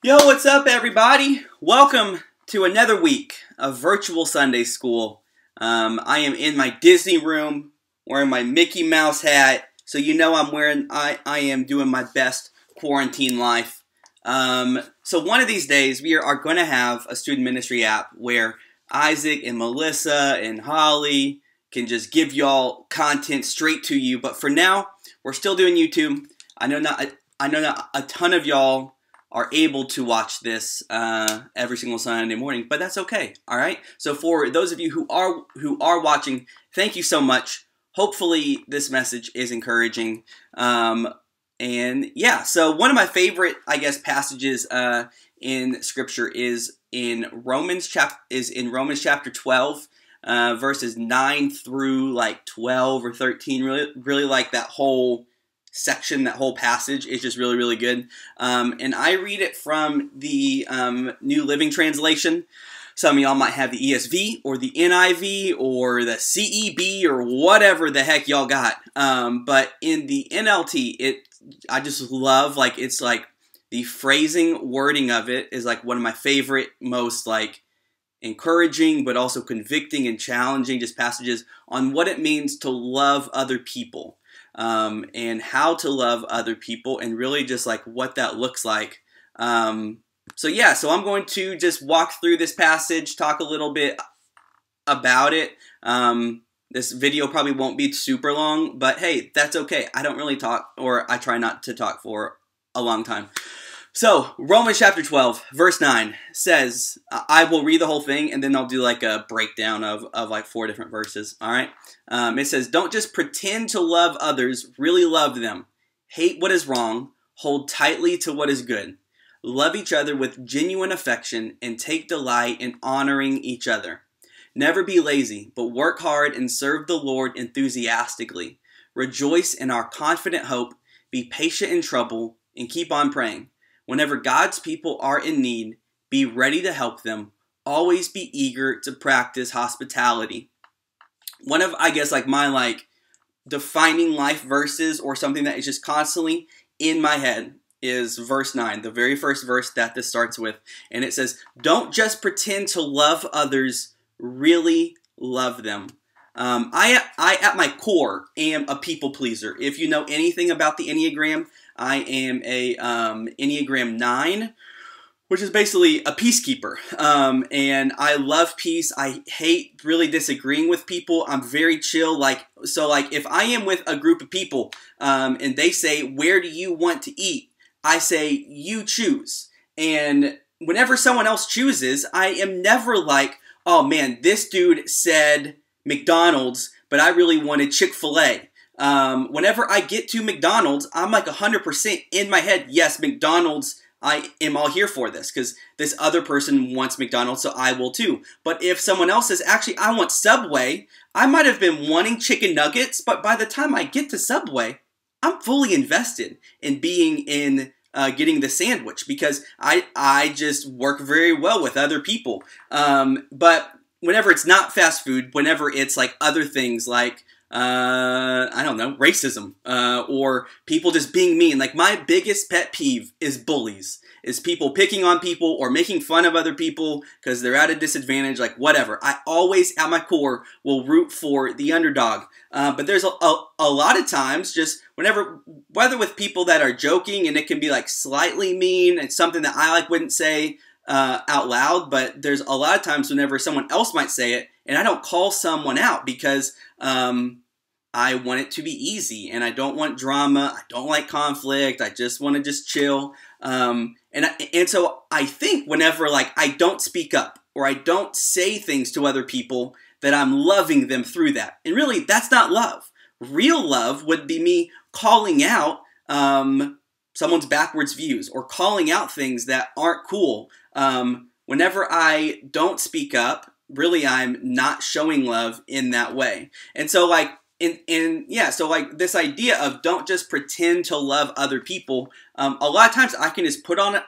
Yo, what's up, everybody? Welcome to another week of virtual Sunday school. I am in my Disney room, wearing my Mickey Mouse hat, so you know I am doing my best quarantine life. So one of these days, we are going to have a student ministry app where Isaac and Melissa and Holly can just give y'all content straight to you. But for now, we're still doing YouTube. I know not a ton of y'all are able to watch this every single Sunday morning, but that's okay. All right. So for those of you who are watching, thank you so much. Hopefully this message is encouraging. And yeah, so one of my favorite, I guess, passages in Scripture is in Romans chapter 12, verses 9 through like 12 or 13. Really like that whole section, that whole passage is just really, really good. And I read it from the New Living Translation. Some of y'all might have the ESV or the NIV or the CEB or whatever the heck y'all got. But in the NLT, I just love, like, it's like the phrasing, wording of it is like one of my favorite, most like encouraging, but also convicting and challenging just passages on what it means to love other people. And how to love other people, and really just like what that looks like. So yeah, so I'm going to just walk through this passage, talk a little bit about it. This video probably won't be super long, but hey, that's okay. I don't really talk, or I try not to talk for a long time. So, Romans chapter 12, verse 9 says, I will read the whole thing, and then I'll do like a breakdown of like 4 different verses, all right? It says, don't just pretend to love others, really love them. Hate what is wrong, hold tightly to what is good. Love each other with genuine affection, and take delight in honoring each other. Never be lazy, but work hard and serve the Lord enthusiastically. Rejoice in our confident hope, be patient in trouble, and keep on praying. Whenever God's people are in need, be ready to help them. Always be eager to practice hospitality. One of, I guess, like my like defining life verses, or something that is just constantly in my head, is verse 9, the very first verse that this starts with. And it says, don't just pretend to love others, really love them. I at my core am a people pleaser. If you know anything about the Enneagram, I am a Enneagram 9, which is basically a peacekeeper. And I love peace. I hate really disagreeing with people. I'm very chill. So if I am with a group of people and they say, where do you want to eat? I say, you choose. And whenever someone else chooses, I am never like, oh man, this dude said McDonald's, but I really wanted Chick-fil-A. Whenever I get to McDonald's, I'm like 100% in my head, yes, McDonald's, I am all here for this, because this other person wants McDonald's, so I will too. But if someone else says, actually, I want Subway, I might have been wanting chicken nuggets, but by the time I get to Subway, I'm fully invested in being in getting the sandwich, because I just work very well with other people. But whenever it's not fast food, whenever it's like other things like, I don't know, racism, or people just being mean. Like, my biggest pet peeve is bullies, is people picking on people or making fun of other people because they're at a disadvantage, like whatever. I always, at my core, will root for the underdog. But there's a lot of times, just whether with people that are joking, and it can be like slightly mean, it's something that I like wouldn't say out loud, but there's a lot of times whenever someone else might say it, and I don't call someone out because I want it to be easy, and I don't want drama, I don't like conflict, I just want to just chill. And so I think whenever like I don't speak up, or I don't say things to other people, that I'm loving them through that. And really, that's not love. Real love would be me calling out someone's backwards views, or calling out things that aren't cool. Whenever I don't speak up, really I'm not showing love in that way. And so like, so like this idea of don't just pretend to love other people, a lot of times I can just put on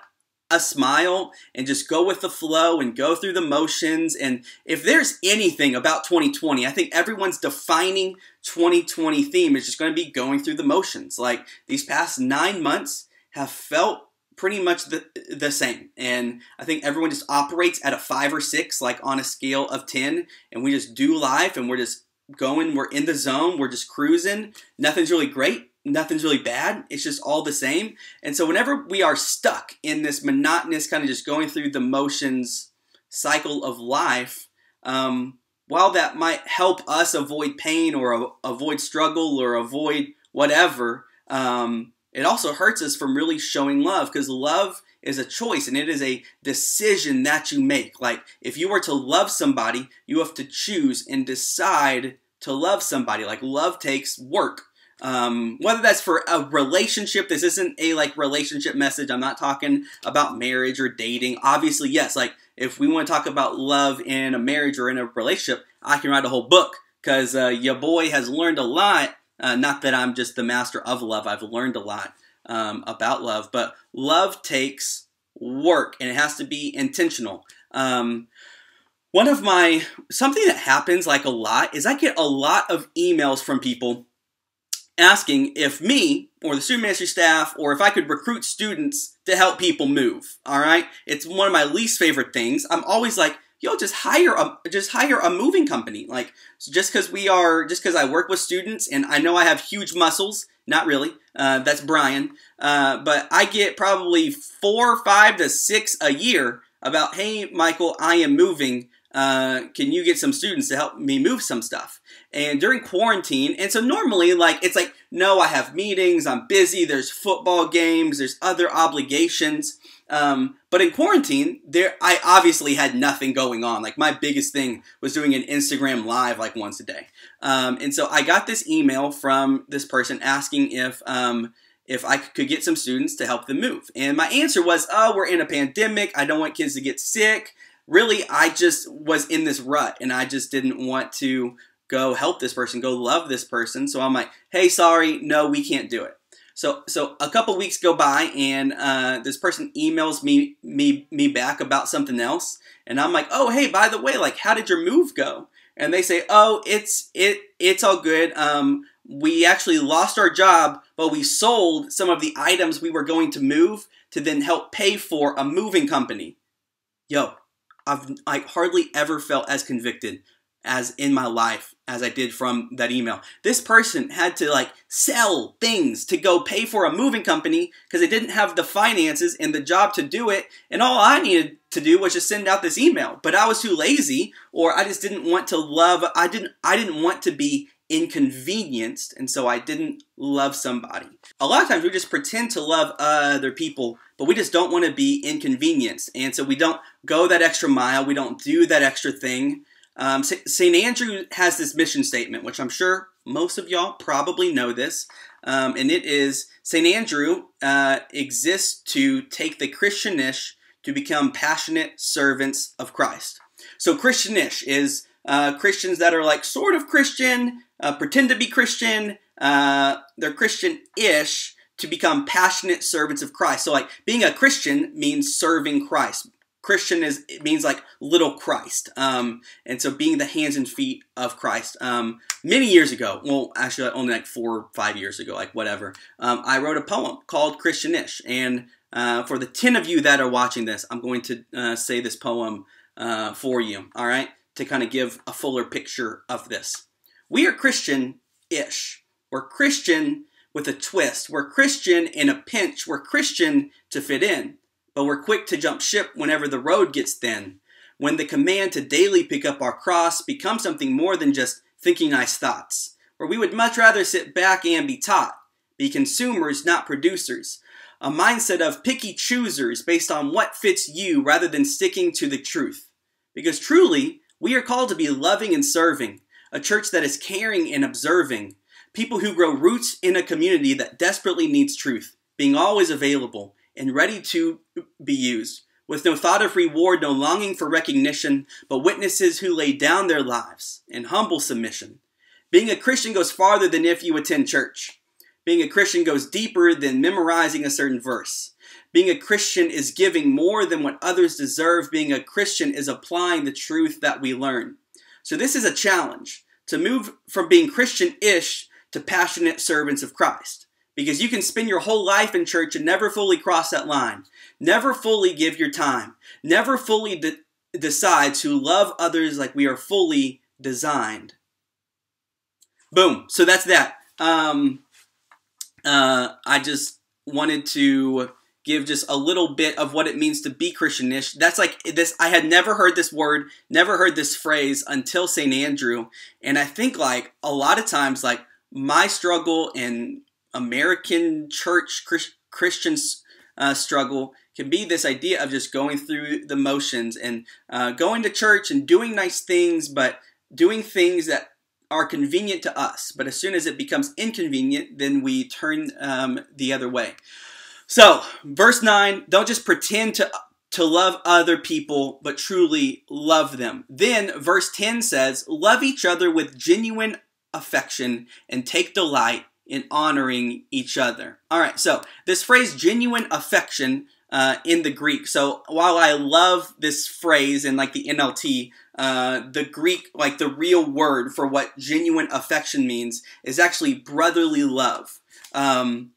a smile and just go with the flow and go through the motions. And if there's anything about 2020, I think everyone's defining 2020 theme is just going to be going through the motions. Like, these past 9 months have felt pretty much the same. And I think everyone just operates at a 5 or 6, like on a scale of 10, and we just do life, and we're just going, we're in the zone, we're just cruising. Nothing's really great, nothing's really bad, it's just all the same. And so whenever we are stuck in this monotonous kind of just going through the motions cycle of life, while that might help us avoid pain or avoid struggle or avoid whatever, it also hurts us from really showing love, because love is a choice and it is a decision that you make. Like, if you were to love somebody, you have to choose and decide to love somebody. Like, love takes work. Whether that's for a relationship, this isn't a like relationship message. I'm not talking about marriage or dating. Obviously, yes, like if we want to talk about love in a marriage or in a relationship, I can write a whole book, because your boy has learned a lot. Not that I'm just the master of love. I've learned a lot about love, but love takes work and it has to be intentional. Something that happens like a lot is I get a lot of emails from people asking if me or the student ministry staff, or if I could recruit students to help people move. All right. It's one of my least favorite things. I'm always like, yo, just hire a moving company. Like, just because I work with students and I know I have huge muscles, not really, that's Brian, but I get probably 4, 5 to 6 a year about, hey, Michael, I am moving. Can you get some students to help me move some stuff? And during quarantine, and so normally, like, it's like, no, I have meetings, I'm busy, there's football games, there's other obligations. But in quarantine, I obviously had nothing going on. Like, my biggest thing was doing an Instagram live like once a day. And so I got this email from this person asking if I could get some students to help them move. And my answer was, oh, we're in a pandemic, I don't want kids to get sick. Really, I just was in this rut and I just didn't want to go help this person, go love this person. So I'm like, hey, sorry, no, we can't do it. So a couple weeks go by and this person emails me back about something else. And I'm like, oh, hey, by the way, like, how did your move go? And they say, oh, it's all good. We actually lost our job, but we sold some of the items we were going to move to then help pay for a moving company. Yo, I've hardly ever felt as convicted as in my life as I did from that email. This person had to like sell things to go pay for a moving company because they didn't have the finances and the job to do it. And all I needed to do was just send out this email. But I was too lazy, or I just didn't want to love. I didn't want to be inconvenienced, and so I didn't love somebody. A lot of times we just pretend to love other people, but we just don't want to be inconvenienced. And so we don't go that extra mile. We don't do that extra thing. St. Andrew has this mission statement, which I'm sure most of y'all probably know this. And it is, St. Andrew exists to take the Christianish to become passionate servants of Christ. So Christianish is Christians that are like sort of Christian, pretend to be Christian, they're Christian-ish to become passionate servants of Christ. So like being a Christian means serving Christ. Christian means like little Christ. And so being the hands and feet of Christ. Many years ago, well, actually only like 4 or 5 years ago, like whatever, I wrote a poem called Christianish. And for the 10 of you that are watching this, I'm going to say this poem for you, all right, to kind of give a fuller picture of this. We are Christian-ish. We're Christian with a twist. We're Christian in a pinch. We're Christian to fit in. But we're quick to jump ship whenever the road gets thin. When the command to daily pick up our cross becomes something more than just thinking nice thoughts. Where we would much rather sit back and be taught. Be consumers, not producers. A mindset of picky choosers based on what fits you rather than sticking to the truth. Because truly, we are called to be loving and serving. A church that is caring and observing. People who grow roots in a community that desperately needs truth. Being always available and ready to be used. With no thought of reward, no longing for recognition, but witnesses who lay down their lives in humble submission. Being a Christian goes farther than if you attend church. Being a Christian goes deeper than memorizing a certain verse. Being a Christian is giving more than what others deserve. Being a Christian is applying the truth that we learn. So this is a challenge, to move from being Christian-ish to passionate servants of Christ. Because you can spend your whole life in church and never fully cross that line. Never fully give your time. Never fully decide to love others like we are fully designed. Boom. So that's that. I just wanted to give just a little bit of what it means to be Christianish. That's like this. I had never heard this word, never heard this phrase until St. Andrew. And I think like a lot of times, like my struggle in American church Christians struggle can be this idea of just going through the motions and going to church and doing nice things, but doing things that are convenient to us. But as soon as it becomes inconvenient, then we turn the other way. So, verse 9, don't just pretend to love other people, but truly love them. Then, verse 10 says, love each other with genuine affection and take delight in honoring each other. All right, so this phrase, genuine affection, in the Greek. So while I love this phrase in like the NLT, the Greek, like the real word for what genuine affection means is actually brotherly love. And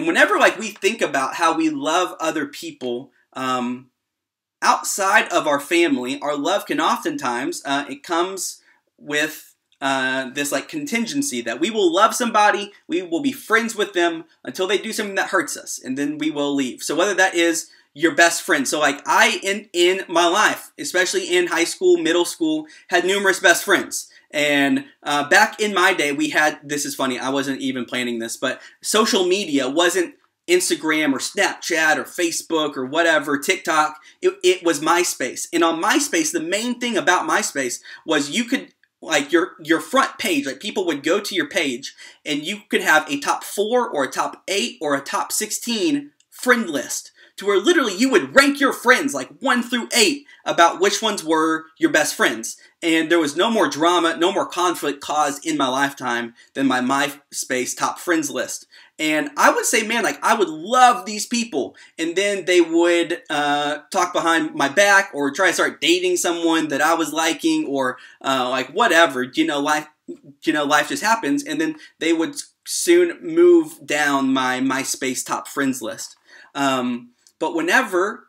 whenever like we think about how we love other people outside of our family, our love can oftentimes, it comes with this like contingency that we will love somebody, we will be friends with them until they do something that hurts us, and then we will leave. So whether that is your best friend. So like in my life, especially in high school, middle school, had numerous best friends. And back in my day, we had, this is funny, I wasn't even planning this, but social media wasn't Instagram or Snapchat or Facebook or whatever, TikTok. It was MySpace. And on MySpace, the main thing about MySpace was you could, like your front page, like people would go to your page and you could have a top 4 or a top 8 or a top 16 friend list, to where literally you would rank your friends like 1 through 8 about which ones were your best friends. And there was no more drama, no more conflict caused in my lifetime than my MySpace top friends list. And I would say, man, like I would love these people. And then they would talk behind my back or try to start dating someone that I was liking, or like whatever, life just happens. And then they would soon move down my MySpace top friends list. But whenever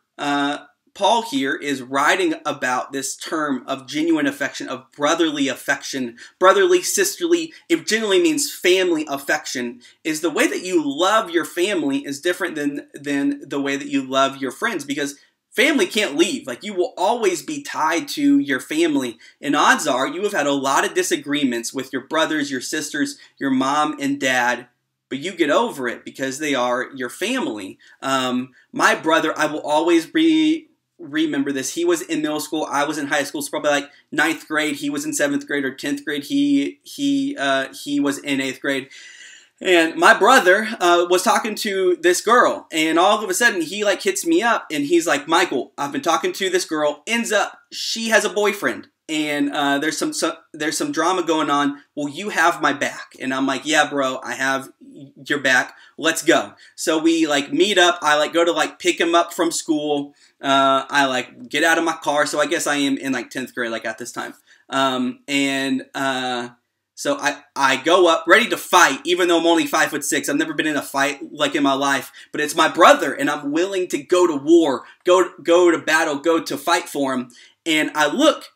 Paul here is writing about this term of genuine affection, of brotherly affection, brotherly, sisterly, it generally means family affection, is the way that you love your family is different than the way that you love your friends, because family can't leave. Like, you will always be tied to your family. And odds are you have had a lot of disagreements with your brothers, your sisters, your mom and dad, but you get over it because they are your family. My brother, I will always remember this. He was in middle school. I was in high school. It's probably like 9th grade. He was in 7th grade or 10th grade. He was in 8th grade. And my brother was talking to this girl, and all of a sudden he like hits me up, and he's like, Michael, I've been talking to this girl. Ends up she has a boyfriend, and there's some drama going on. Will you have my back? And I'm like, yeah, bro, I have your back. Let's go. So we like meet up. I like go to like pick him up from school. I like get out of my car. So I guess I am in like 10th grade, like at this time. So I go up ready to fight, even though I'm only 5'6". I've never been in a fight like in my life, but it's my brother, and I'm willing to go to war, go to battle, go to fight for him. And I look,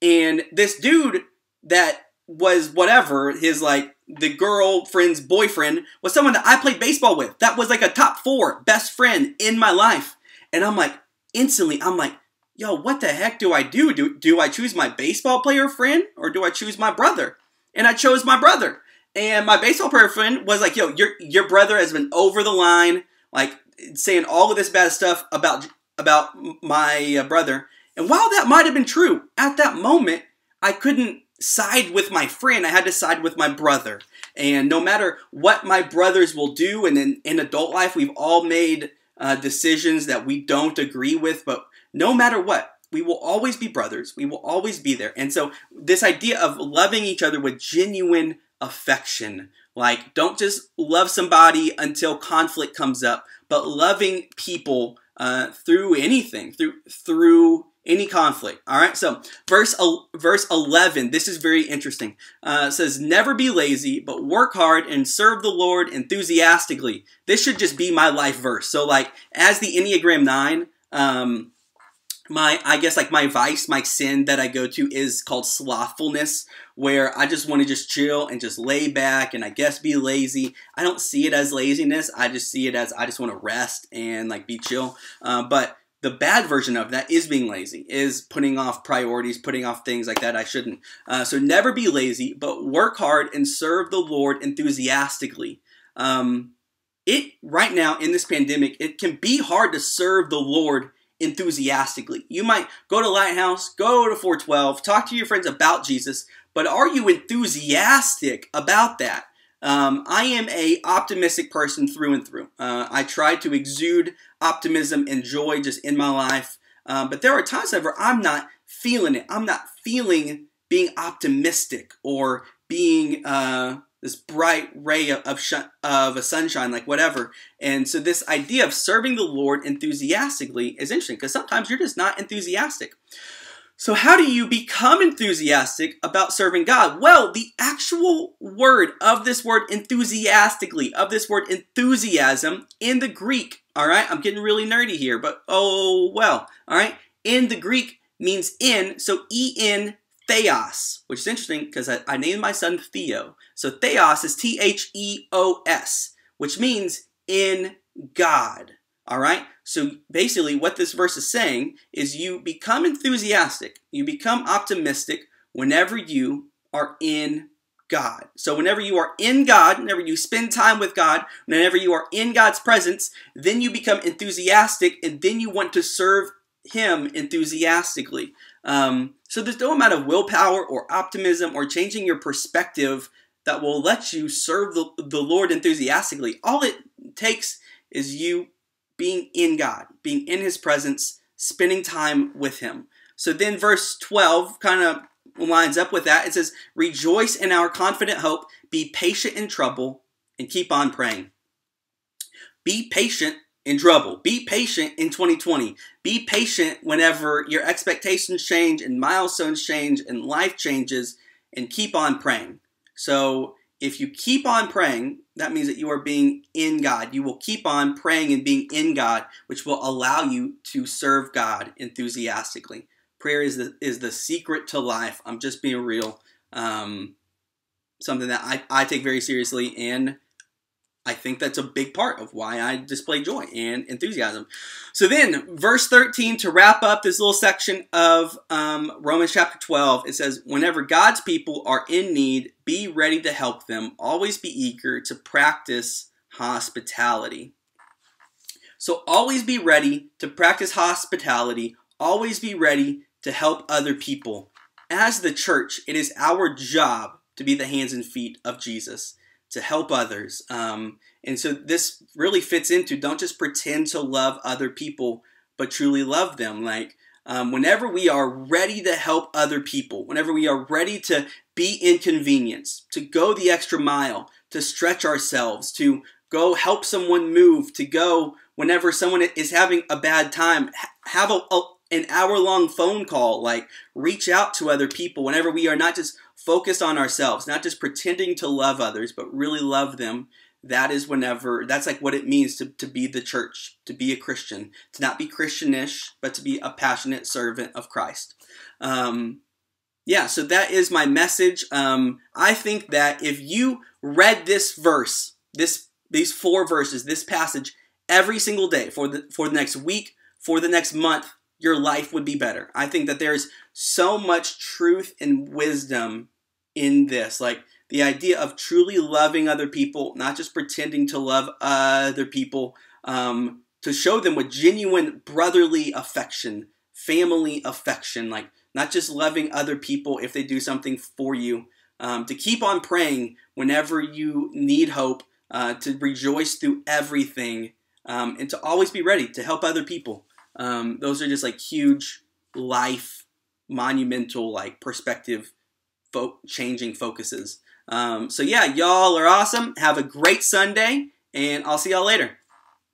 and this dude that was whatever, his like the girlfriend's boyfriend, was someone that I played baseball with. That was like a top 4 best friend in my life. And I'm like, instantly, I'm like, yo, what the heck do I do? Do I choose my baseball player friend, or do I choose my brother? And I chose my brother. And my baseball player friend was like, yo, your brother has been over the line, like saying all of this bad stuff about my brother. And while that might have been true, at that moment, I couldn't side with my friend. I had to side with my brother. And no matter what my brothers will do, and in adult life, we've all made decisions that we don't agree with, but no matter what, we will always be brothers. We will always be there. And so this idea of loving each other with genuine affection, like don't just love somebody until conflict comes up, but loving people through anything, through any conflict. All right, so verse 11, this is very interesting. It says, never be lazy, but work hard and serve the Lord enthusiastically. This should just be my life verse. So like as the Enneagram 9, I guess like my vice, my sin that I go to is called slothfulness, where I just want to just chill and just lay back and I guess be lazy. I don't see it as laziness. I just see it as I just want to rest and like be chill. But the bad version of that is being lazy, is putting off priorities, putting off things like that I shouldn't. So never be lazy, but work hard and serve the Lord enthusiastically. Right now in this pandemic, it can be hard to serve the Lord enthusiastically. You might go to Lighthouse, go to 412, talk to your friends about Jesus, but are you enthusiastic about that? I am a optimistic person through and through. I try to exude optimism and joy just in my life, but there are times where I'm not feeling it. I'm not feeling being optimistic or being this bright ray of a sunshine, like whatever. And so this idea of serving the Lord enthusiastically is interesting because sometimes you're just not enthusiastic. So how do you become enthusiastic about serving God? Well, the actual word of this word enthusiastically, of this word enthusiasm in the Greek, all right? I'm getting really nerdy here, but oh well, all right? In the Greek means in, so E-N, theos, which is interesting because I named my son Theo. So theos is T-H-E-O-S, which means in God. All right? So basically what this verse is saying is you become enthusiastic, you become optimistic whenever you are in God. So whenever you are in God, whenever you spend time with God, whenever you are in God's presence, then you become enthusiastic and then you want to serve Him enthusiastically. So there's no amount of willpower or optimism or changing your perspective that will let you serve the Lord enthusiastically. All it takes is you being in God, being in His presence, spending time with Him. So then verse 12 kind of lines up with that. It says, rejoice in our confident hope, be patient in trouble, and keep on praying. Be patient in trouble. Be patient in 2020. Be patient whenever your expectations change and milestones change and life changes, and keep on praying. So if you keep on praying, that means that you are being in God. You will keep on praying and being in God, which will allow you to serve God enthusiastically. Prayer is the secret to life. I'm just being real. Something that I take very seriously, and I think that's a big part of why I display joy and enthusiasm. So then, verse 13, to wrap up this little section of Romans chapter 12, it says, whenever God's people are in need, be ready to help them. Always be eager to practice hospitality. So always be ready to practice hospitality. Always be ready to help other people. As the church, it is our job to be the hands and feet of Jesus, to help others. And so this really fits into, don't just pretend to love other people, but truly love them. Like whenever we are ready to help other people, whenever we are ready to be inconvenienced, to go the extra mile, to stretch ourselves, to go help someone move, to go whenever someone is having a bad time, have an hour-long phone call, like reach out to other people whenever we are not just focused on ourselves, not just pretending to love others, but really love them. That's like what it means to be the church, to be a Christian, to not be Christianish, but to be a passionate servant of Christ. Yeah, so that is my message. I think that if you read this verse, these 4 verses, this passage, every single day for the next week, for the next month, your life would be better. I think that there's so much truth and wisdom in this. Like the idea of truly loving other people, not just pretending to love other people, to show them with genuine brotherly affection, family affection, like not just loving other people if they do something for you, to keep on praying whenever you need hope, to rejoice through everything, and to always be ready to help other people. Those are just like huge life, monumental, like perspective changing focuses. So yeah, y'all are awesome. Have a great Sunday, and I'll see y'all later.